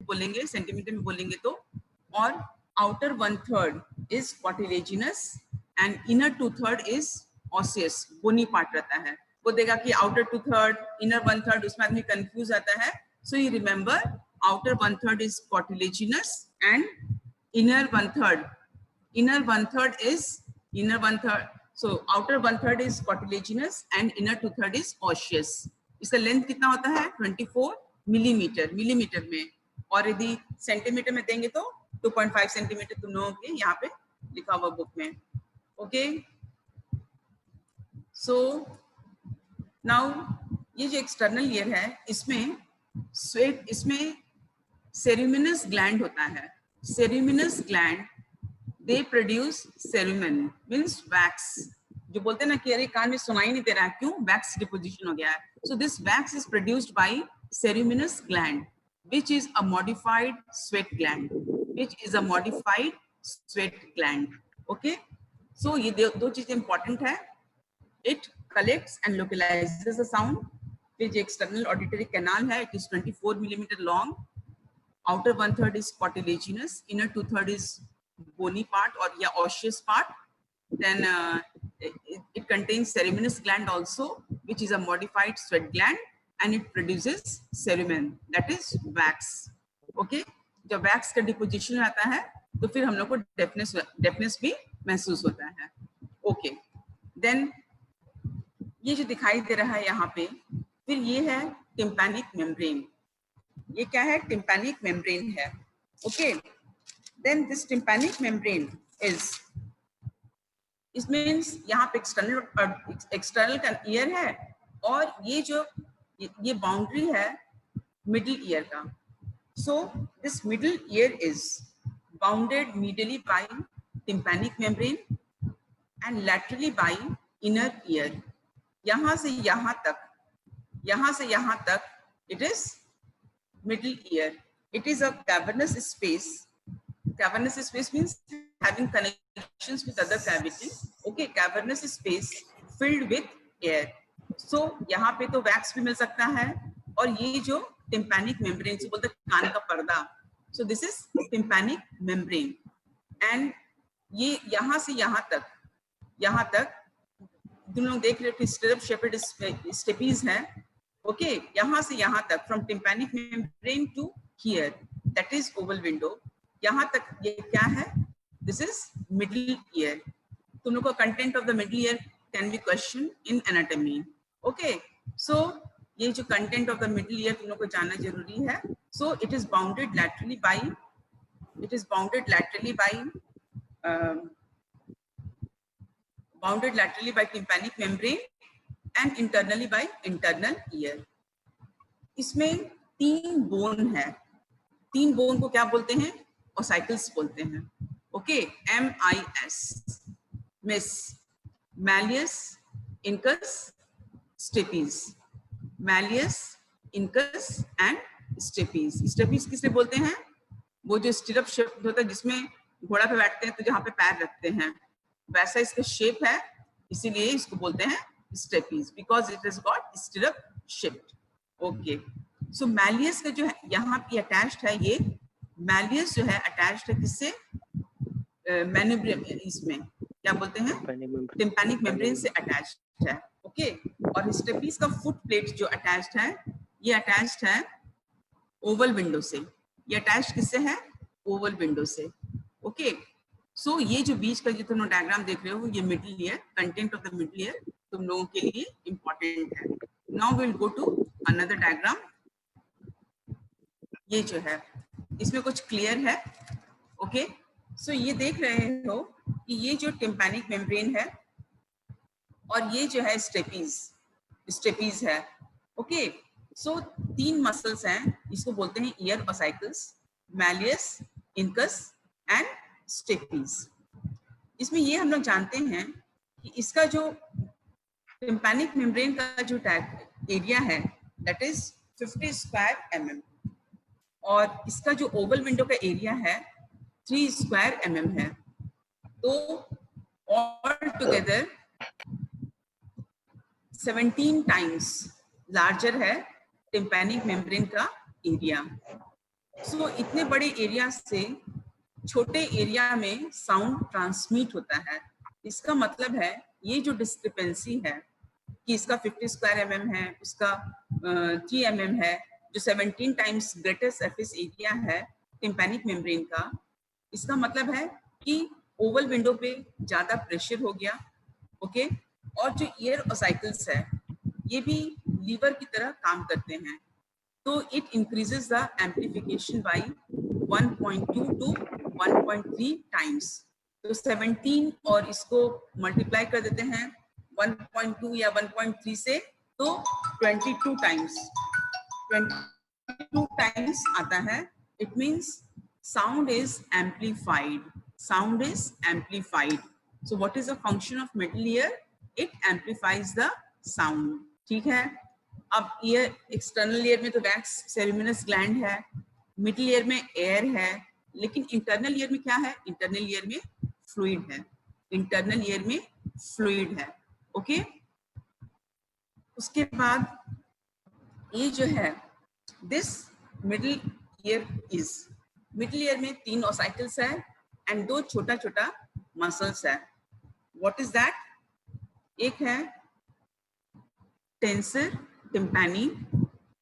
बोलेंगे, सेंटीमीटर में बोलेंगे तो, और outer 1/3 is cartilaginous and inner 2/3 is osseous, bony part रहता है। वो देगा कि आउटर 2/3, इनर 1/3, उसमें आदमी कंफ्यूज आता है। So you remember outer 1/3 is cartilaginous and inner 1/3 is inner 1/3, so outer 1/3 is cartilaginous and inner 2/3 is osseous। इसका लेंथ कितना होता है 24 मिलीमीटर, मिलीमीटर में, और यदि सेंटीमीटर में देंगे तो 2.5 सेंटीमीटर तुम लोगों के यहाँ पे लिखा हुआ बुक में। ओके, सो नाउ ये जो एक्सटर्नल ईयर है इसमें स्वेट, इसमें सेरुमिनस ग्लैंड होता है। सेरुमिनस gland they produce cerumen, means wax। जो बोलते हैं ना कि अरे कान में सुनाई नहीं दे रहा है, क्यों? wax deposition हो गया है। So this wax is produced by ceruminous gland, which is a modified sweat gland, which is a modified sweat gland। Okay, so ये दो चीजें important है। It collects and localizes the sound। फिर जो external auditory canal है, it is 24 millimeter long। Outer 1/3 is cartilaginous, inner 2/3 is bony part or yeah osseous part। Then it contains ceruminous gland also, which is a modified sweat gland, and it produces cerumen, that is wax। Okay, जब wax का deposition आता है तो फिर हम लोग को deafness भी महसूस होता है। Okay, then ये जो दिखाई दे रहा है यहाँ पे, फिर ये है tympanic membrane। ये क्या है? tympanic membrane है। Okay, then this tympanic membrane is, it means यहाँ पे external का ear है, और ये जो ये boundary है middle ear का। So this middle ear is bounded medially by tympanic membrane and laterally by inner ear। यहाँ से यहाँ तक, यहाँ से यहाँ तक it is middle ear। It is a cavernous space। Cavernous space means having connections with other cavity। Okay, cavernous space filled with air। So यहाँ पे तो wax भी मिल सकता है, और ये जो tympanic membrane से बोलते हैं कान का पर्दा, so this is tympanic membrane। and ये यहाँ से यहाँ तक तुम लोग देख रहे हो कि stirrup shaped stapes है। Okay, यहाँ से यहाँ तक from tympanic membrane to here, that is oval window। यहाँ तक ये क्या है? This is middle ear। तुम लोग को content of the middle ear can be questioned in anatomy। Okay, so ये जो content of the middle ear तुम लोग को जानना जरूरी है। So it is bounded laterally by tympanic membrane and internally by internal ear। इसमें 3 बोन है। 3 बोन को क्या बोलते हैं? ओसाइकल्स बोलते हैं। Okay, MIS, MIS, malleus, incus, stapes. Malleus, incus and stapes. Stapes किसे बोलते हैं? वो जो स्टिरअप शेप होता है जिसमें घोड़ा पे बैठते हैं तो जहाँ पे पैर रखते हैं, वैसा इसका शेप है, इसीलिए इसको बोलते हैं stapes, because it has got stirrup shape. Okay, so malleus का जो है यहाँ पे अटैच्ड है, ये मैलियस जो है अटैच्ड है किससे? मैन्यूब्रियम, इसमें क्या बोलते हैं? टिम्पैनिक मेम्ब्रेन से अटैच्ड है। ओके, और स्टेपीज का फुट प्लेट जो अटैच्ड है, ये अटैच्ड है ओवल विंडो से। ये अटैच्ड किससे है? ओवल विंडो से। ओके, सो ये जो बीच का जो तुम लोग डायग्राम देख रहे हो, ये middle ear, content of the middle ear तुम लोगों के लिए इंपॉर्टेंट है। Now will go to another diagram. ये जो है इसमें कुछ क्लियर है। ओके, सो ये देख रहे हो कि ये जो टिम्पैनिक मेम्ब्रेन है और ये जो है स्टेपीज है। ओके, सो 3 मसल्स हैं, इसको बोलते हैं ear ossicles, malleus, incus and stapes. इसमें ये हम लोग जानते हैं कि इसका जो टिम्पैनिक मेम्ब्रेन का जो एरिया है दैट इज 50 स्क्वायर mm, और इसका जो ओवल विंडो का एरिया है 3 स्क्वायर mm है। तो ऑल टुगेदर 17 टाइम्स लार्जर है टिम्पैनिक मेम्ब्रेन का एरिया। सो इतने बड़े एरिया से छोटे एरिया में साउंड ट्रांसमिट होता है। इसका मतलब है ये जो डिस्क्रिपेंसी है कि इसका 50 स्क्वायर mm है, उसका 3 mm है, जो 17 टाइम्स ग्रेटर सरफेस एरिया है टिम्पैनिक मेम्ब्रेन का, इसका मतलब है कि ओवल विंडो पे ज्यादा प्रेशर हो गया। ओके, और जो ईयर ऑसाइकल्स है ये भी लीवर की तरह काम करते हैं, तो it increases the amplification by 1.2 to 1.3 times. तो 17 और इसको मल्टीप्लाई कर देते हैं 1.2 या 1.3 से, तो 22 टाइम्स, 22 टाइम्स आता है। It means sound is amplified, sound is amplified. So what is the function of middle ear? It amplifies the sound. ठीक है, अब ईयर, एक्सटर्नल ईयर में तो वैक्स सेरेमिनस ग्लैंड है, मिडिल ईयर में एयर है, लेकिन इंटरनल ईयर में क्या है? इंटरनल ईयर में फ्लूइड है, इंटरनल ईयर में फ्लूइड है। ओके, उसके बाद ये जो है this middle ear is, middle ear में 3 ऑसाइकल्स है एंड 2 छोटा छोटा मसल्स है। What is that? एक है tensor tympani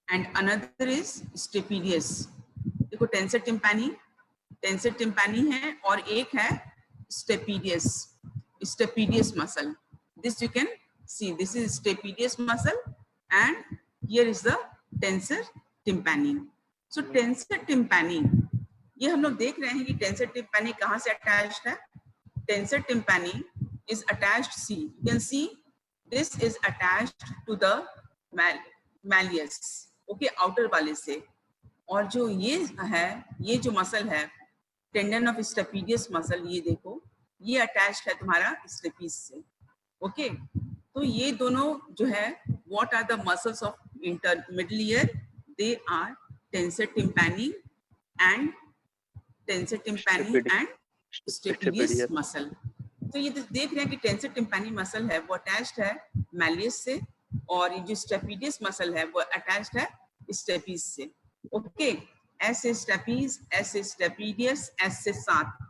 and another is stapedius. देखो टेंसर टिम्पैनी है और एक है stapedius muscle. This you can see, this is stapedius muscle and here is the tensor tympani. So tensor tympani, ये हम लोग देख रहे हैं कि टेंसर टिम्पैनी कहाँ से अटैच्ड है। Tensor tympani is attached, see, you can see this is attached to the malleus, okay, outer वाले से। और जो ये है, ये जो मसल है टेंडन ऑफ स्टेपिडियस मसल, ये देखो ये अटैच्ड है तुम्हारा स्टेपीज से। ओके, तो ये दोनों जो है what are the muscles of middle ear? They are tensor tympani and stapedius muscle. तो ये देख रहे हैं कि टेंसर टिम्पैनी मसल है वो अटैच्ड है मैलियस से, और ये जो स्टेपिडियस मसल है वो अटैच्ड है स्टेपीज से। ओके, एस से स्टेपीज, एस से स्टेपिडियस, एस से साथ।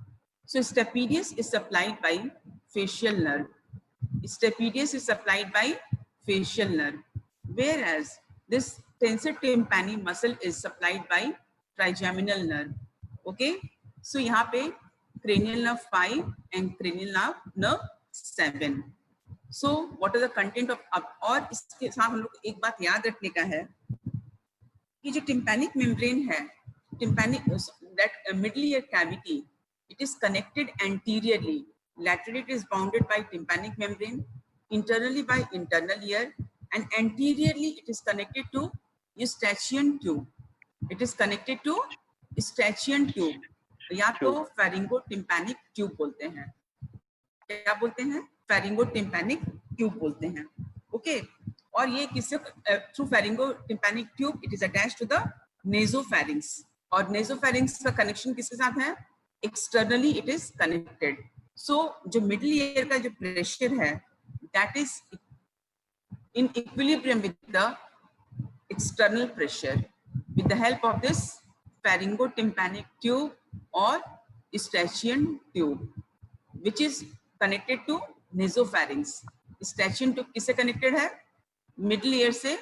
So stapedius is supplied by facial nerve, stapedius is supplied by facial nerve, whereas this tensor tympani muscle is supplied by trigeminal nerve. Okay, so यहाँ पे cranial nerve 5 and cranial nerve 7. So what are the content of, और इसके साथ हम लोग एक बात याद रखने का है कि जो tympanic membrane है, tympanic, that middle ear cavity, it is connected anteriorly, laterally it is bounded by tympanic membrane, internally by internal ear, and anteriorly it is connected to eustachian tube. It is connected to eustachian tube, या तो फेरिंगोटिम्पैनिक tube बोलते हैं। क्या बोलते हैं? फेरिंगोटिम्पैनिक tube बोलते हैं। Okay, और ये किससे through pharyngotympanic tube it is attached to the nasopharynx, और नेसोफेरिंक्स का कनेक्शन किसके साथ है? Externally it is connected. So जो मिडिल ईयर का जो प्रेशर है that is in equilibrium with the external pressure with the help of this pharyngotympanic tube or eustachian tube which is connected to nasopharynx. eustachian tube किससे connected है? middle ear से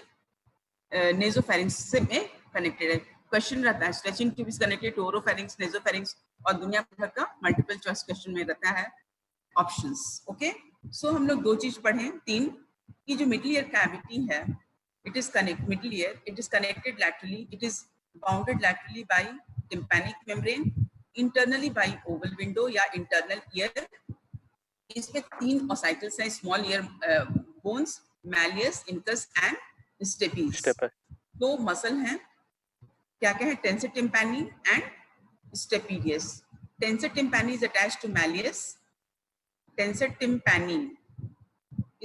nasopharynx से में connected है। Question रहता है eustachian tube is connected to oropharynx, nasopharynx, और दुनिया भर का मल्टीपल चॉइस क्वेश्चन में रहता है ऑप्शंस। ओके, सो हम लोग 2 चीज पढ़े, 3 कि जो मिडिल ईयर कैविटी है it is connect, middle ear it is connected laterally, it is bounded laterally by tympanic membrane, internally by oval window या इंटरनल ईयर। इसमें 3 ऑसाइकल्स हैं, small ear bones, malleus, incus and stapes. 2 muscle हैं, क्या क्या है? Tensor tympani and stapedius. Tensor tympani is attached to malleus, tensor tympani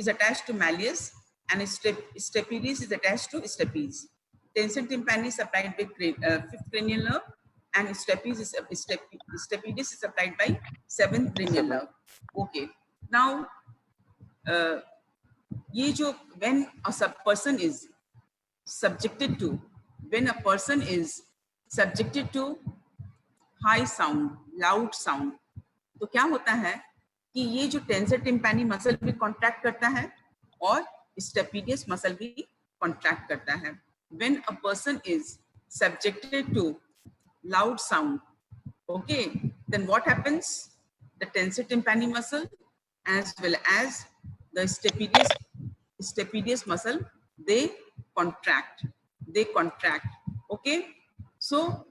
is attached to malleus and stapedius is attached to stapes. Tensor tympani is supplied by 5th cranial nerve and stapedius is supplied by 7th cranial nerve. Okay, now ये जो when a person is subjected to, when a person is subjected to high sound, loud sound. तो क्या होता है कि ये जो tensor tympani muscle भी कॉन्ट्रैक्ट करता है और स्टेपिडियस मसल भी कॉन्ट्रैक्ट करता है. When a person is subjected to loud sound, okay, then what happens? The tensor tympani muscle as well as the stapedius muscle, they contract. Okay, so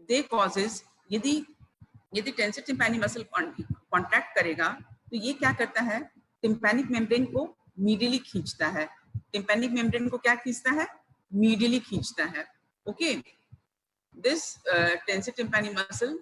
they causes, यदि tensor tympani muscle contract करेगा तो ये क्या करता है, tympanic membrane को medially खींचता है. टिम्पैनिक मेम्ब्रेन को क्या खींचता है, मीडियली खींचता है. Okay, this tensor tympani muscle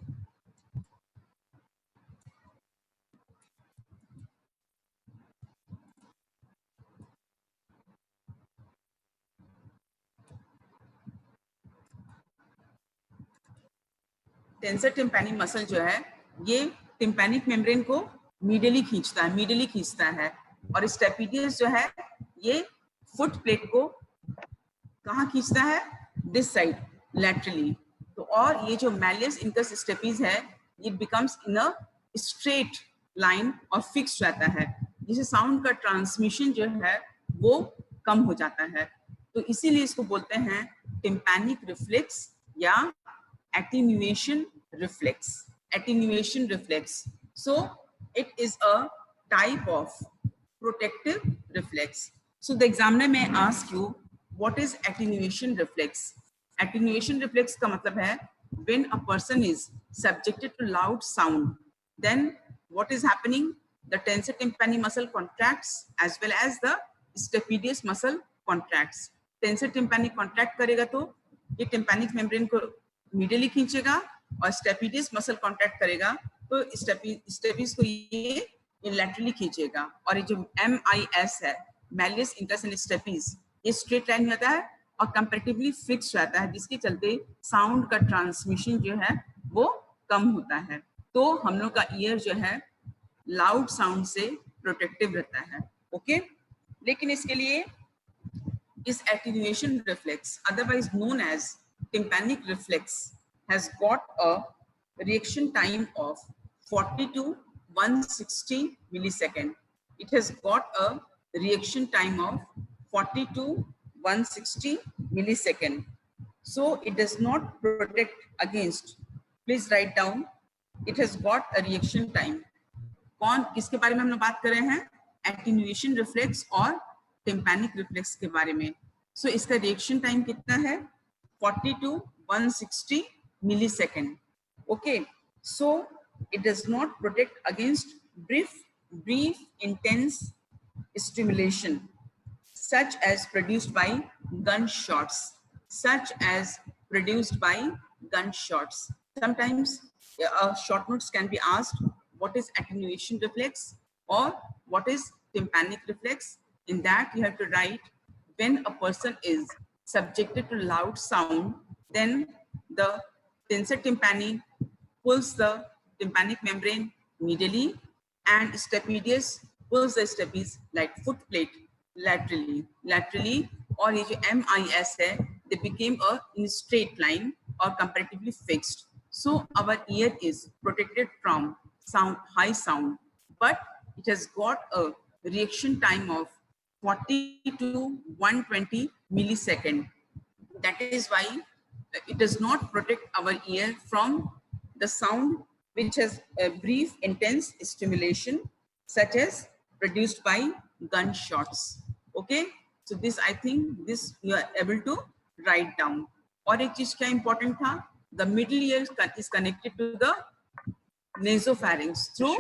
tensor tympani muscle जो है ये टिम्पैनिक मेम्ब्रेन को मीडियली खींचता है और स्टेपिडियस जो है ये फुट प्लेट को कहाँ खींचता है, दिस साइड, लैटरली. तो और ये जो मैलियस इंकस स्टेपीज है ये becomes in a straight line और फिक्स रहता है, जिससे साउंड का ट्रांसमिशन जो है वो कम हो जाता है. तो इसीलिए इसको बोलते हैं टिम्पैनिक रिफ्लेक्स या attenuation reflex. So it is a type of protective reflex. So the examiner may ask you what is attenuation reflex. Attenuation reflex का मतलब है when a person is subjected to loud sound, then what is happening, the tensor tympani muscle contracts as well as the stapedius muscle contracts. Tensor tympani contract करेगा तो ये tympanic membrane को medially खींचेगा और stapedius muscle contract करेगा तो stapes को ये लैटरली खींचेगा. और ये जो MIS है, मैलियस इंकस एंड स्टेपिस, ये स्ट्रेट लाइन में रहता है और कंपैरेटिवली फिक्स रहता है, जिसके चलते साउंड का ट्रांसमिशन जो है वो कम होता है. तो हम लोग का ईयर जो है लाउड साउंड से प्रोटेक्टिव रहता है. ओके, लेकिन इसके लिए इस attenuation reflex, otherwise known as tympanic reflex, has got a reaction time of 40 to 160 millisecond. It has got a reaction time of 40 to 160 millisecond. So it does not protect against, please write down, it has got a reaction time. कौन किसके बारे में हम लोग बात कर रहे हैं, एटेन्युएशन रिफ्लेक्स और टिम्पैनिक रिफ्लेक्स के बारे में. सो इसका रिएक्शन टाइम कितना है, 40 to 160 millisecond. Okay, so it does not protect against brief intense stimulation such as produced by gunshots. Sometimes short notes can be asked, what is attenuation reflex or what is tympanic reflex. In that you have to write, when a person is subjected to loud sound, then the tensor tympani pulls the tympanic membrane medially and stapedius pulls the stapes like foot plate laterally. और ये जो MIS है, they became a in straight line or comparatively fixed. So our ear is protected from high sound, but it has got a reaction time of 40 to 120 millisecond. That is why it does not protect our ear from the sound which has a brief intense stimulation such as produced by gunshots. Okay, so this, I think this you are able to write down. और एक चीज क्या important था, the middle ear is connected to the nasopharynx through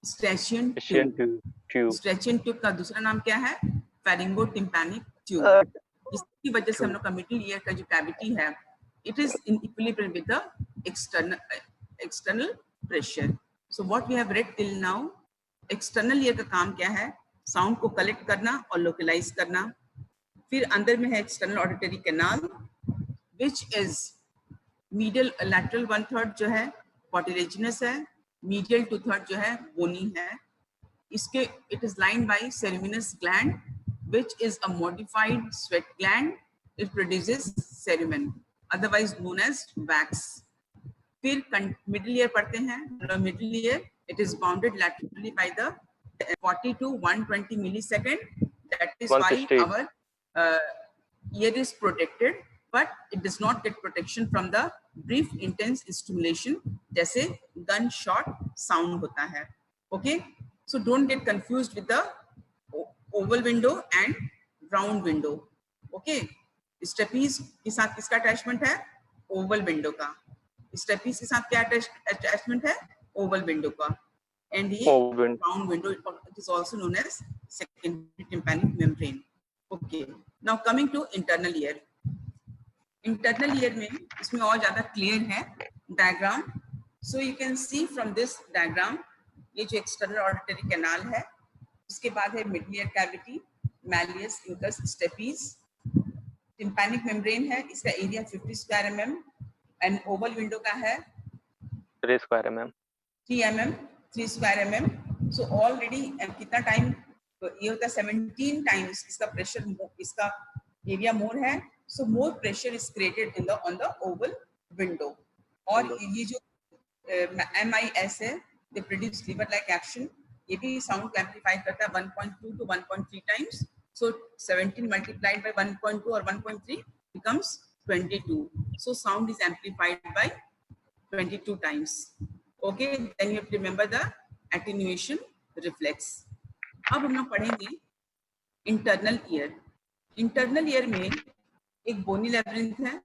Eustachian tube. Eustachian tube का दूसरा नाम क्या है, pharyngotympanic tube. इसकी वजह से हम लोग का मिडिल ईयर का जो कैविटी है, it is in equilibrium with the external pressure. So what we have read till now, external ear का काम क्या है, साउंड को कलेक्ट करना और लोकलाइज करना. फिर अंदर में है external auditory canal which is medial lateral 1/3 जो है cartilaginous है, medial 2/3 जो है bony है. इसके it is lined by ceruminous gland which is a modified sweat gland. It produces cerumen. otherwise known as wax. फिर मिडिल ईयर पढ़ते हैं. Middle ear it is bounded laterally by the 40 to 120 millisecond. That is why 160. our ear is protected, but it does not get protection from the brief intense stimulation जैसे gunshot sound होता है. Okay, so don't get confused with the oval window and round window. Okay, stapes के साथ किसका attachment है? Oval window का. Steppes के साथ क्या अटैचमेंट है? ओवल विंडो का. एंड ये round window it is also known as secondary tympanic membrane. Okay, now coming to internal ear. Internal ear में इसमें और ज्यादा क्लियर है diagram. So you can see from this diagram, ये जो एक्सटर्नल ऑडिटरी कैनाल है, उसके बाद है mid ear cavity, malleus, incus, stapes. Tympanic membrane है, इसका area 50 square mm and oval window का है 3 square mm. 3 square mm. So already कितना टाइम ये होता है? 17 टाइम्स इसका प्रेशर, इसका एरिया मोर है. So more pressure is created in the on the oval window. और ये जो MIS है, they produce lever like action. ये भी साउंड को एम्पलीफाई करता है 1.2 to 1.3 times. So 17 multiplied by 1.2 or 1.3 becomes 22. So sound is amplified by 22 times. Okay, then you have to remember the attenuation reflex. अब हम लोग पढ़ेंगे इंटरनल ईयर. इंटरनल ईयर में एक बोनी लैब्रिंथ है.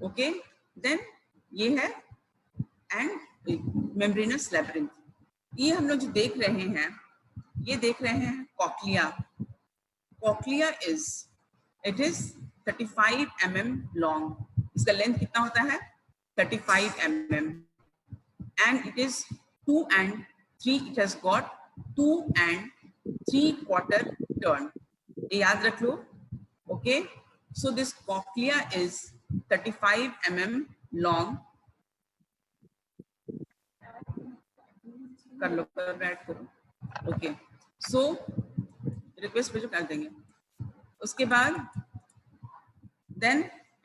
ओके, देन ये है एंड मेम्ब्रेनस लैब्रिंथ. ये हम लोग जो देख रहे हैं, ये देख रहे हैं cochlea. Cochlea is 35 mm long. इसका लेंथ कितना होता है? 35 mm. And it is 2 and 3. It has got 2 and 3/4 turn. ये याद रख लो. Okay. So this cochlea is 35 mm long. कर लो, बैठ करो. Okay. So रिक्वेस्ट पे जो कर देंगे. उसके बाद then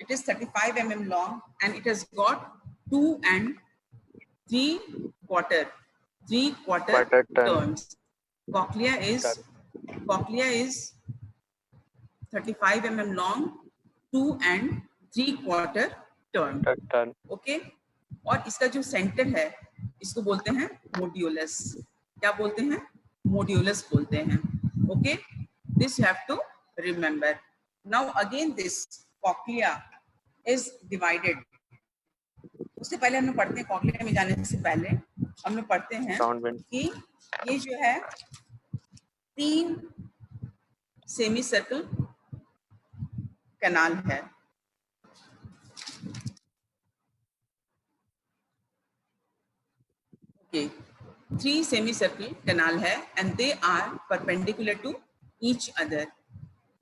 it is 35 mm long and it has got 2 and 3/4 turns. Cochlea is 35 mm long, 2 and 3/4 turn. Okay, और इसका जो सेंटर है इसको बोलते हैं मोड्यूलस. क्या बोलते हैं? मोड्यूलस बोलते हैं. Okay, this you have to remember. Now again this cochlea is divided. उससे पहले हम लोग पढ़ते हैं, cochlea में जाने से पहले हम लोग पढ़ते हैं कि ये जो है 3 सेमी सर्कल कैनाल है. Okay, 3 semicircle canal है and they are perpendicular to each other.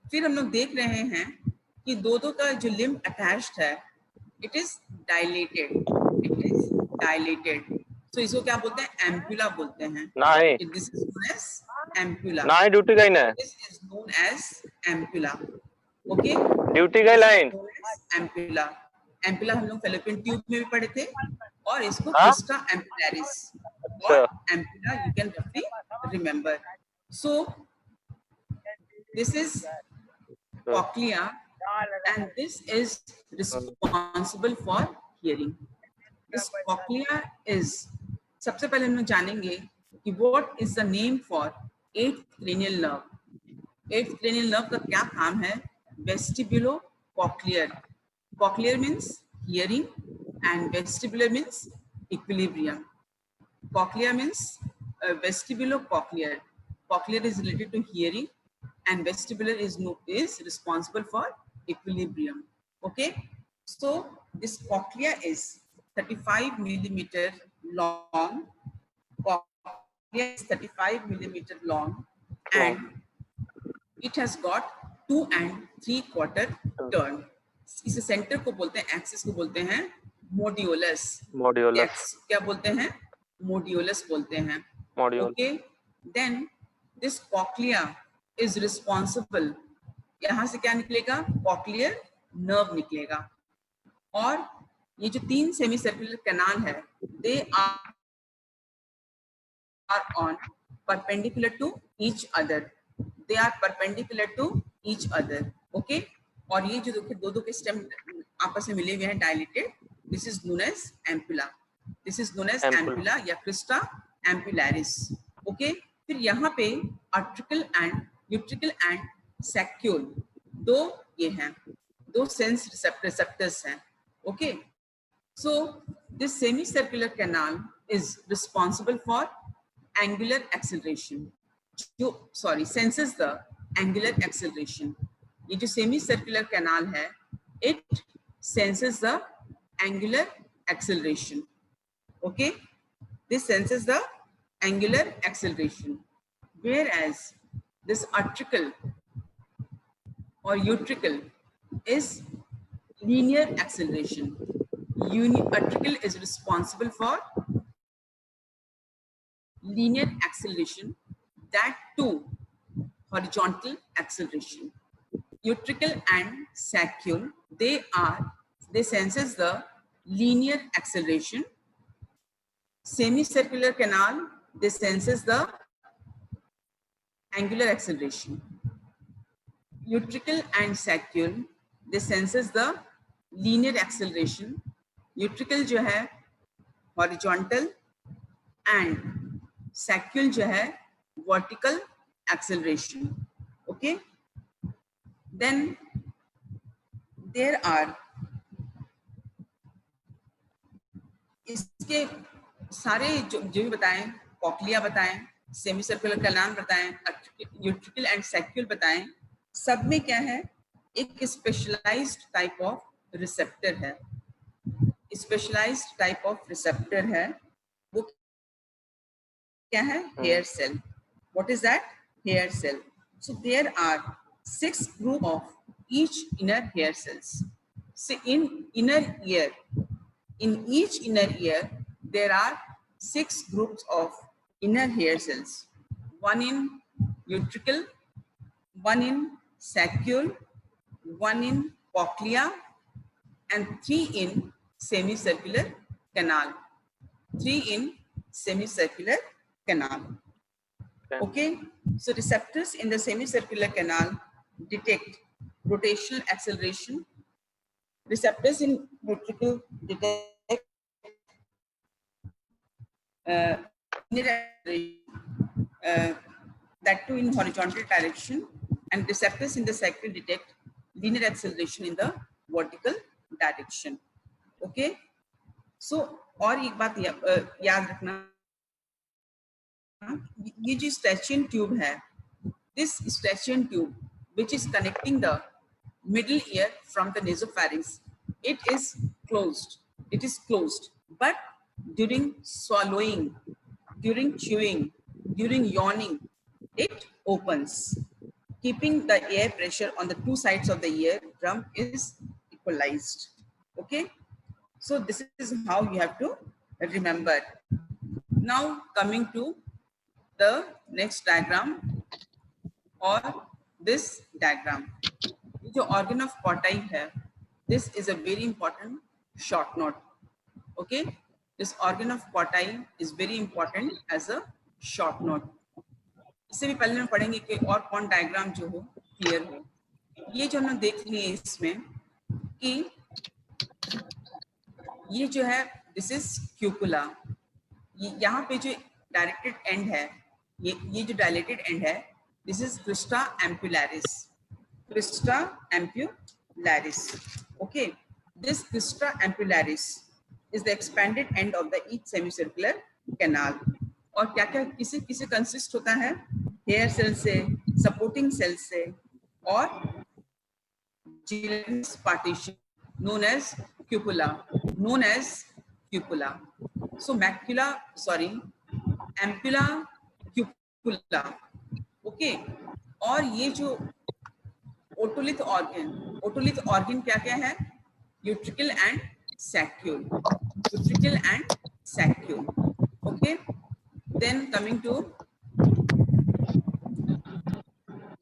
फिर हम लोग देख रहे हैं कि दो का जो लिम्ब अटैच्ड है, it is dilated. So इसको क्या बोलते हैं? एम्पुला बोलते हैं. नहीं, this is known as ampulla. नहीं, ड्यूटी का है. This is known as ampulla. Okay, duty का लाइन एम्पुला. एम्पुला हम लोग फेलोपियन ट्यूब में भी पढ़े थे, और इसको क्रिस्टा एम्पुलरिस और ampulla you can roughly remember. So this is cochlea and this is responsible for hearing. This cochlea is, सबसे पहले हम लोग जानेंगे कि what is the name for 8th cranial nerve. 8th cranial nerve का क्या काम है? Vestibulocochlear. Cochlear means hearing and vestibular means equilibrium. Cochlea means vestibulocochlear. Cochlear is related to hearing and vestibular is responsible for equilibrium. Okay, so this cochlea is 35 millimeter long. Cochlea is 35 millimeter long and it has got 2 and 3/4 turn. इस centre को बोलते हैं, axis को बोलते हैं modulus. क्या बोलते हैं? मोड्यूलस बोलते हैं. Okay, then this cochlea is responsible. यहां से क्या निकलेगा? कॉक्लियर नर्व निकलेगा. और ये जो 3 सेमी सर्कुलर कैनाल है, they are on perpendicular to each other, they are perpendicular to each other, okay. और ये जो दो के स्टेम आपस में मिले हुए हैं dilated, this is known as ampulla, this is known as ampulla या क्रिस्टा एम्पुलैरिस, ओके। फिर यहाँ पे article and utricle and saccule, दो ये हैं, दो सेंस रिसेप्टर्स हैं, okay. So this semicircular canal is responsible for angular acceleration. Senses the angular acceleration. ये जो semicircular canal है, it senses the angular acceleration. Okay, this senses the angular acceleration. Whereas this arterial or utricle is linear acceleration. Arterial is responsible for linear acceleration, that too horizontal acceleration. Utricle and saccule, they senses the linear acceleration. Semicircular canal, they senses the angular acceleration. Utricle and saccule, they senses the linear acceleration. Utricle जो है horizontal and saccule जो है vertical acceleration, okay. Then there are इसके सारे जो भी बताएं, cochlea बताएं, सेमी सर्कुलर कैनाल बताएं, यूट्रिकल एंड सैक्यूल बताएं, सब में क्या है, एक स्पेशलाइज्ड टाइप ऑफ रिसेप्टर है, स्पेशलाइज्ड टाइप ऑफ रिसेप्टर है, वो क्या है, hair cell. What is that? Hair cell. So there are 6 group of each inner hair cells. So in each inner ear there are 6 groups of inner hair cells. One in utricle, one in saccule, one in cochlea, and 3 in semicircular canal. 3 in semicircular canal. Okay, so receptors in the semicircular canal detect rotational acceleration. Receptors in ventricle detect linear acceleration, that too in horizontal direction, and receptors in the saccule detect linear acceleration in the vertical direction. Okay, so और एक बात याद रखना, ये जो Eustachian tube है, this Eustachian tube which is connecting the middle ear from the nasopharynx, it is closed, but during swallowing, during chewing, during yawning, it opens, keeping the air pressure on the two sides of the ear drum is equalized. Okay, so this is how you have to remember. Now coming to the next diagram or this diagram, जो organ of Corti है, this is a very important short note. Okay, this organ of Corti is very important as a short note. इससे भी पहले हम पढ़ेंगे कि और कौन डायग्राम जो हो क्लियर हो. ये जो हमने देख लिए इसमें कि ये जो है दिस इज क्यूपुला, यहाँ पे जो डायरेक्टेड एंड है, ये जो डायलेटेड एंड है, this is crista ampullaris, crista ampullaris. Okay, this crista ampullaris is the expanded end of the each semicircular canal. और क्या क्या किसे कंसिस्ट होता है, हेयर सेल से, सपोर्टिंग सेल से और gelatinous partition known as cupula, so ampulla, cupula. Okay, और ये जो ओटोलिथ ऑर्गन क्या क्या है, utricle and saccule, okay. Then coming to,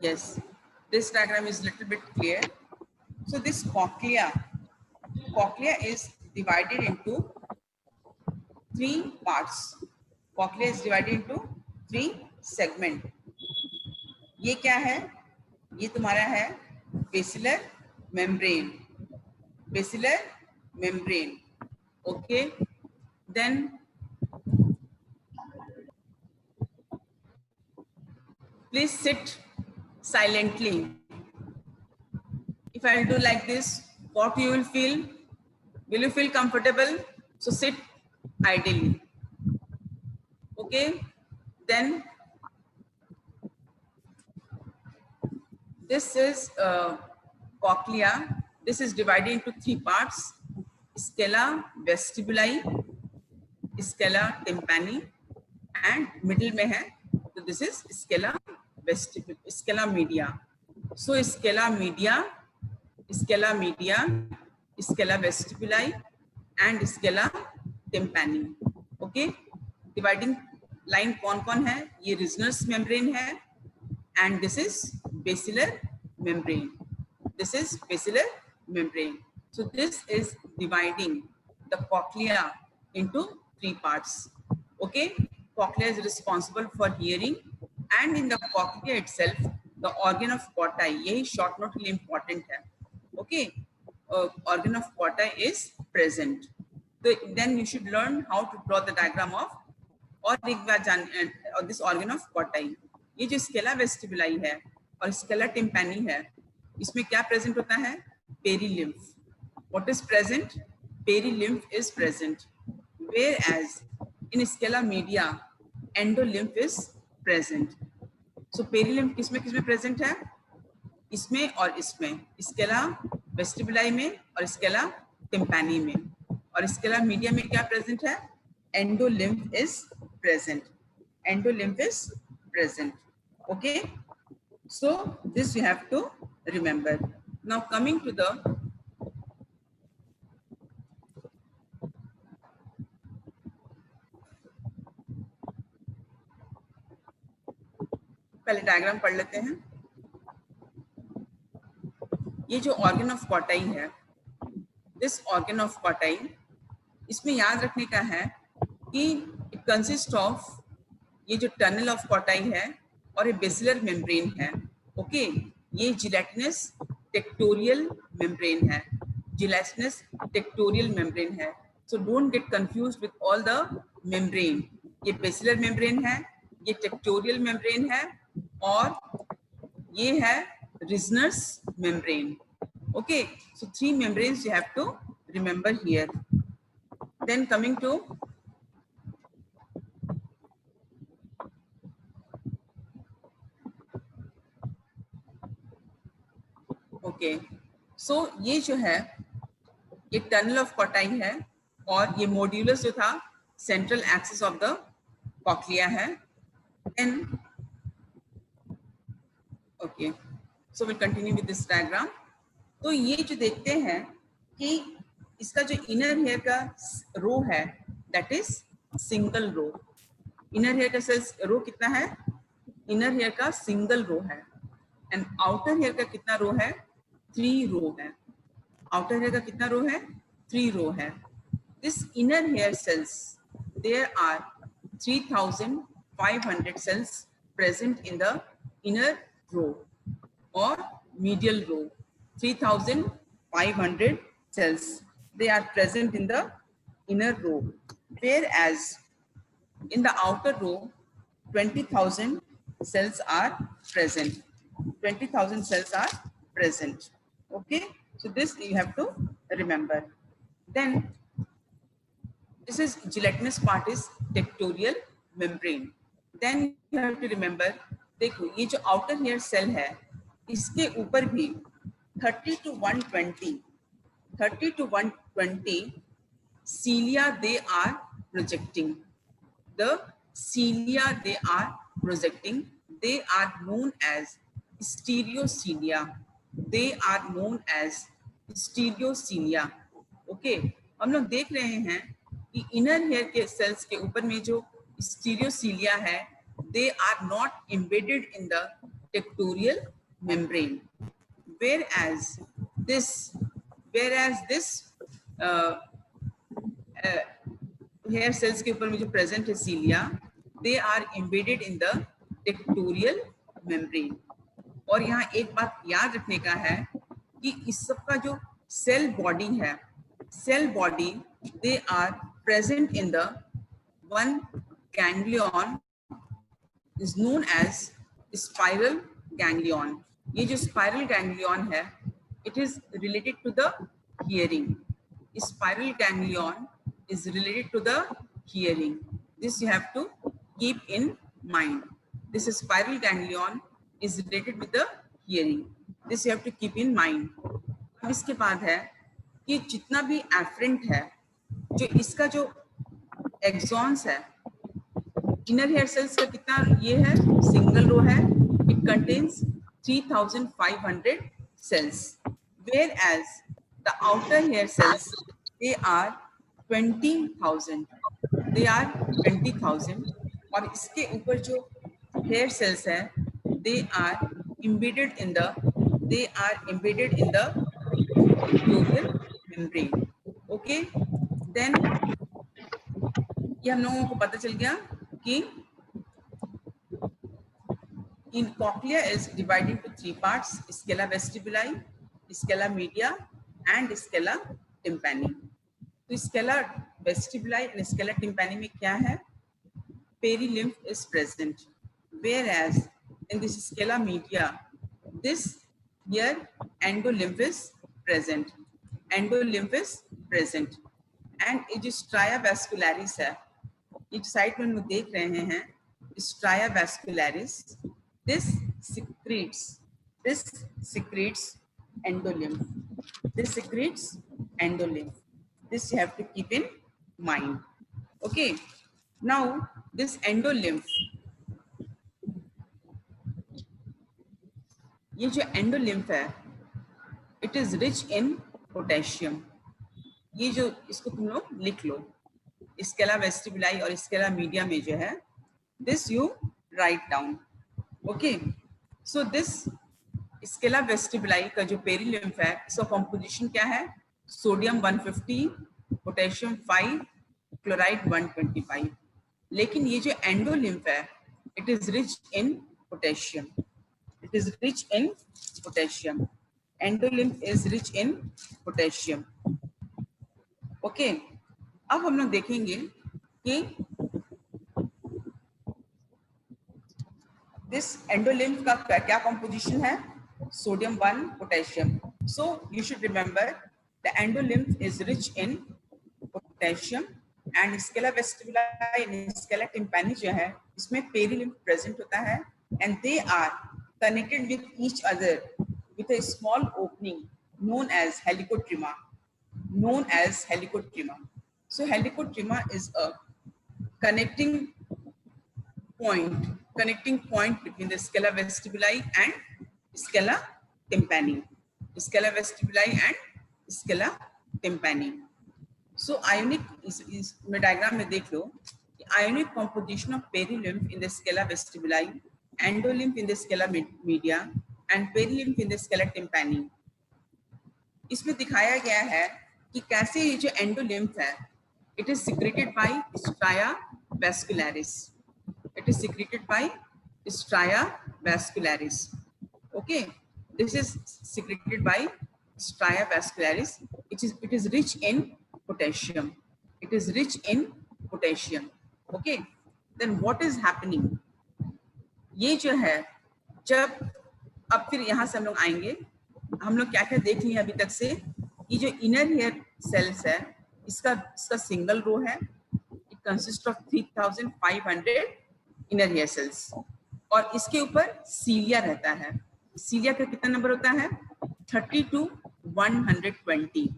yes, this diagram is little bit clear. So this cochlea cochlea is divided into 3 parts. Cochlea is divided into 3 segment. ये क्या है? ये तुम्हारा है basilar membrane. Basilar membrane. Okay. Then please sit silently. If I will do like this, what you will feel? Will you feel comfortable? So sit ideally. Okay. Then this is cochlea. This is divided into 3 parts: scala vestibuli, scala tympani, and middle में है तो this is scala vestibuli, scala media. So scala media, scala media, scala vestibuli, and scala tympani. Okay, dividing line कौन-कौन है? ये Reznor's membrane है, and this is basilar membrane. This is basilar membrane. So this is dividing the cochlea into 3 parts. Okay, cochlea is responsible for hearing, and in the cochlea itself, the organ of Corti, यही short note के लिए important है. Okay, organ of Corti is present. So then you should learn how to draw the diagram of this organ of Corti. ये जो scala vestibuli है और scala tympani है, इसमें क्या present होता है? Perilymph. What is present? Perilymph is present. Whereas in scala media, endolymph is present. So perilymph किसमें present है? इसमें और इसमें, scala vestibuli में और scala tympani में. और scala media में क्या present है? Endolymph is present. Endolymph is present. Okay. So this you have to remember. Now coming to the पहले डायग्राम पढ़ लेते हैं. ये जो ऑर्गन ऑफ कॉटाई है, दिस ऑर्गन ऑफ कॉटाई, इसमें याद रखने का है कि इट कंसिस्ट ऑफ ये जो टनल ऑफ कॉटाई है और ये बेसिलर मेम्ब्रेन है. ओके, ये जिलेटिनस टेक्टोरियल मेम्ब्रेन है. जिलेटिनस टेक्टोरियल मेम्ब्रेन है. So don't get confused with all the membrane. ये बेसिलर मेम्ब्रेन है, ये टेक्टोरियल मेम्ब्रेन है, और ये है Reznor's membrane. Okay, so 3 membranes you have to remember here. Then coming to okay, so ये जो है ये टनल ऑफ कॉटाई है, और ये मॉड्यूलस जो था central axis of the cochlea है. Then okay, so we'll continue with this diagram. तो ये जो देखते हैं कि इसका जो इनर हेयर का रो है, that is single row. Inner hair का सेल्स रो कितना है? इनर हेयर का सिंगल रो है. एंड आउटर हेयर का कितना रो है? 3 रो है. आउटर हेयर का कितना रो है? 3 रो है. This inner hair cells, there are 3500 cells present in the inner row or medial row. 3500 cells, they are present in the inner row, whereas in the outer row 20,000 cells are present. 20,000 cells are present. Okay, so this you have to remember. Then this is gelatinous part is tectorial membrane. Then you have to remember, देखो ये जो outer hair cell है, इसके ऊपर भी 30 to 120 cilia they are projecting. The cilia they are projecting, they are known as stereocilia. They are known as stereocilia. Okay, हम लोग देख रहे हैं कि इनर हेयर के सेल्स के ऊपर में जो stereocilia है, they are not embedded in the tectorial membrane, whereas this hair cells के ऊपर में जो प्रेजेंट है cilia, they are embedded in the tectorial membrane. और यहाँ एक बात याद रखने का है कि इस सब का जो सेल बॉडी है, cell body, they are present in the one ganglion is known as spiral ganglion. ये जो spiral ganglion है, it is related to the hearing. Spiral ganglion is related to the hearing. This you have to keep in mind. This spiral ganglion is related with the hearing. This you have to keep in mind. अब इसके बाद है कि जितना भी afferent है, जो इसका जो axons है, इनर हेयर सेल्स का कितना ये है, सिंगल रो है, it contains 3500 cells, whereas the outer hair cells they are 20,000, they are 20,000। और इसके ऊपर जो हेयर सेल्स है, they are embedded in the tectorial membrane. Okay, then ये हम लोगों को पता चल गया कि in cochlea is divided into 3 parts: scala vestibuli, scala media and scala tympani। तो scala vestibuli and scala tympani में क्या है? Perilymph is present, whereas in this scala media, this here endolymph is present, endolymph is present। and ये जो stria vascularis है, इस side में हम देख रहे हैं striae वैस्कुलरिस, this secretes endolymph, this secretes endolymph, this you have to keep in mind। okay, now this endolymph, ये जो endolymph है, it is rich in potassium। ये जो इसको तुम लोग लिख लो, स्केला वेस्टिबुलाई और स्केला मीडिया में जो है, this you write down. Okay, so this Scala vestibuli का जो पेरिलिम्फ है, इसका कॉम्पोजिशन क्या है? Sodium 150, potassium 5, chloride 125। लेकिन ये जो एंडोलिम्फ है, it is rich in potassium, it is rich in potassium, endolymph is rich in potassium. Okay, अब हम लोग देखेंगे कि दिस एंडोलिम्फ का क्या कॉम्पोजिशन है? Sodium 1, potassium. So you should remember the endolymph is rich in potassium and scala vestibuli and scala tympani जो है, इसमें पेरिलिम्फ प्रेजेंट होता है and they are connected with each other with a small opening known as helicotrema, known as helicotrema। So helicotrema is a connecting point between the scala vestibuli and scala tympani, scala vestibuli and scala tympani। So ionic is में diagram में देख लो, ionic composition of perilymph in the scala vestibuli, endolymph in the scala media and perilymph in the scala tympani। इसमें दिखाया गया है कि कैसे ये जो एंडोलिम्फ है, it is secreted by stria vascularis, it is secreted by stria vascularis. Okay, this is secreted by stria vascularis, it is rich in potassium, it is rich in potassium. Okay, then what is happening, ये जो है, जब अब फिर यहाँ से हम लोग आएंगे, हम लोग क्या क्या देख लिए अभी तक से, ये जो इनर हेयर सेल्स है, इसका सिंगल रो है, it consist of 3500 inner hair cells, और इसके ऊपर सीलिया रहता है। सीलिया का कितना नंबर होता है? 30 to 120।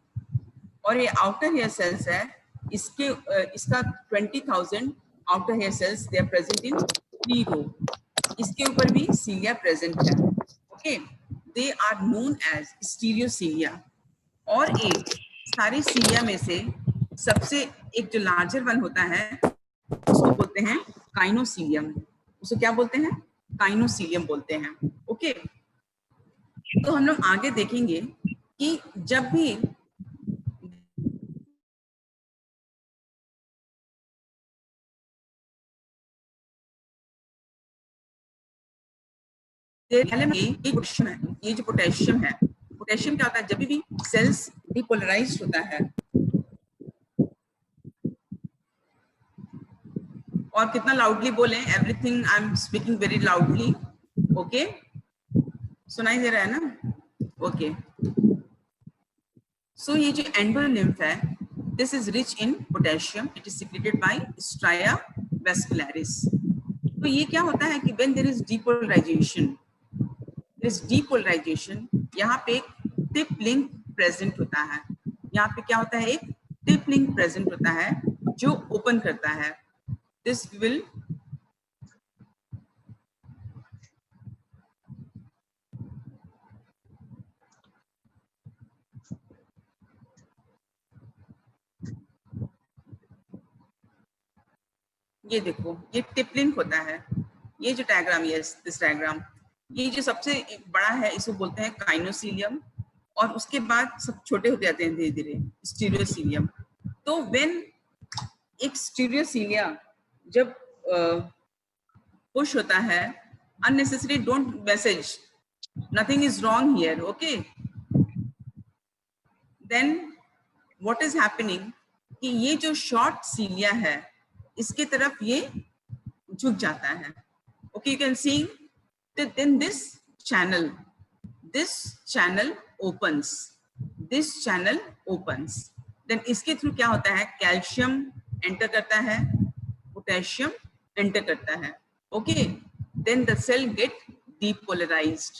और ये आउटर हेयर सेल्स है, इसका 20,000 outer hair cells, they are present in 3 row. इसके ऊपर भी सीलिया प्रेजेंट है। Okay, they are known as stereocilia. और एक सारी सीलिया में से सबसे एक जो लार्जर वन होता है, उसको बोलते हैं काइनोसीलियम। उसको क्या बोलते हैं? काइनोसीलियम बोलते हैं। ओके, तो हम लोग आगे देखेंगे कि जब भी ये पोटेशियम है, ये जो पोटेशियम है, पोटेशियम क्या होता है, जब भी सेल्स डिपोलराइज्ड होता है, और कितना लाउडली बोले, everything I am speaking very loudly, okay, सुनाई दे रहा है ना, ओके। सो ये जो एंडोलिम्फ है, this is rich in potassium, it is secreted by striae vascularis. तो ये क्या होता है कि व्हेन देयर इज डीपोलराइजेशन, यहाँ पे एक टिप लिंक प्रेजेंट होता है, यहाँ पे क्या होता है, एक टिप लिंक प्रेजेंट होता है जो ओपन करता है, दिस विल ये देखो, ये टिप लिंक होता है, ये जो डायग्राम, यस दिस डायग्राम, ये जो सबसे बड़ा है इसको बोलते हैं काइनोसीलियम, और उसके बाद सब छोटे होते जाते हैं धीरे धीरे, स्टीरियोसीलियम। तो व्हेन एक स्टीरियोसीलिया जब पुश होता है, unnecessary don't message, nothing is wrong here, okay, then what is happening कि ये जो शॉर्ट सीलिया है इसके तरफ ये झुक जाता है, okay, you can see that then this channel opens, then इसके थ्रू क्या होता है, कैल्शियम एंटर करता है, पोटेशियम एंटर करता है, okay, then the cell get depolarized,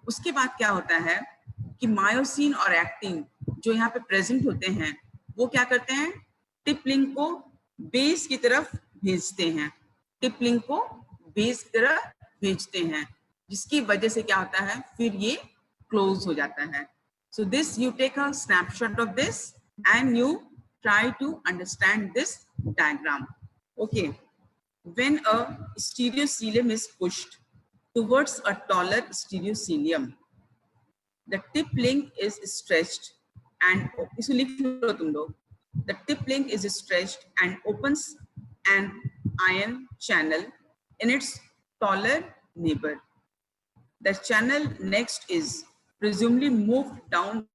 उसके बाद क्या होता है कि मायोसिन और एक्टिन जो यहाँ पे प्रेजेंट होते हैं, वो क्या करते हैं, टिप लिंक को बेस की तरफ भेजते हैं, जिसकी वजह से क्या होता है, फिर ये क्लोज हो जाता है। So this you take a snapshot of this and you try to understand this diagram, okay. When a stereocilium is pushed towards a taller stereocilium, the tip link is stretched and the tip link is stretched and opens an ion channel in its taller neighbor. The channel next is presumably moved down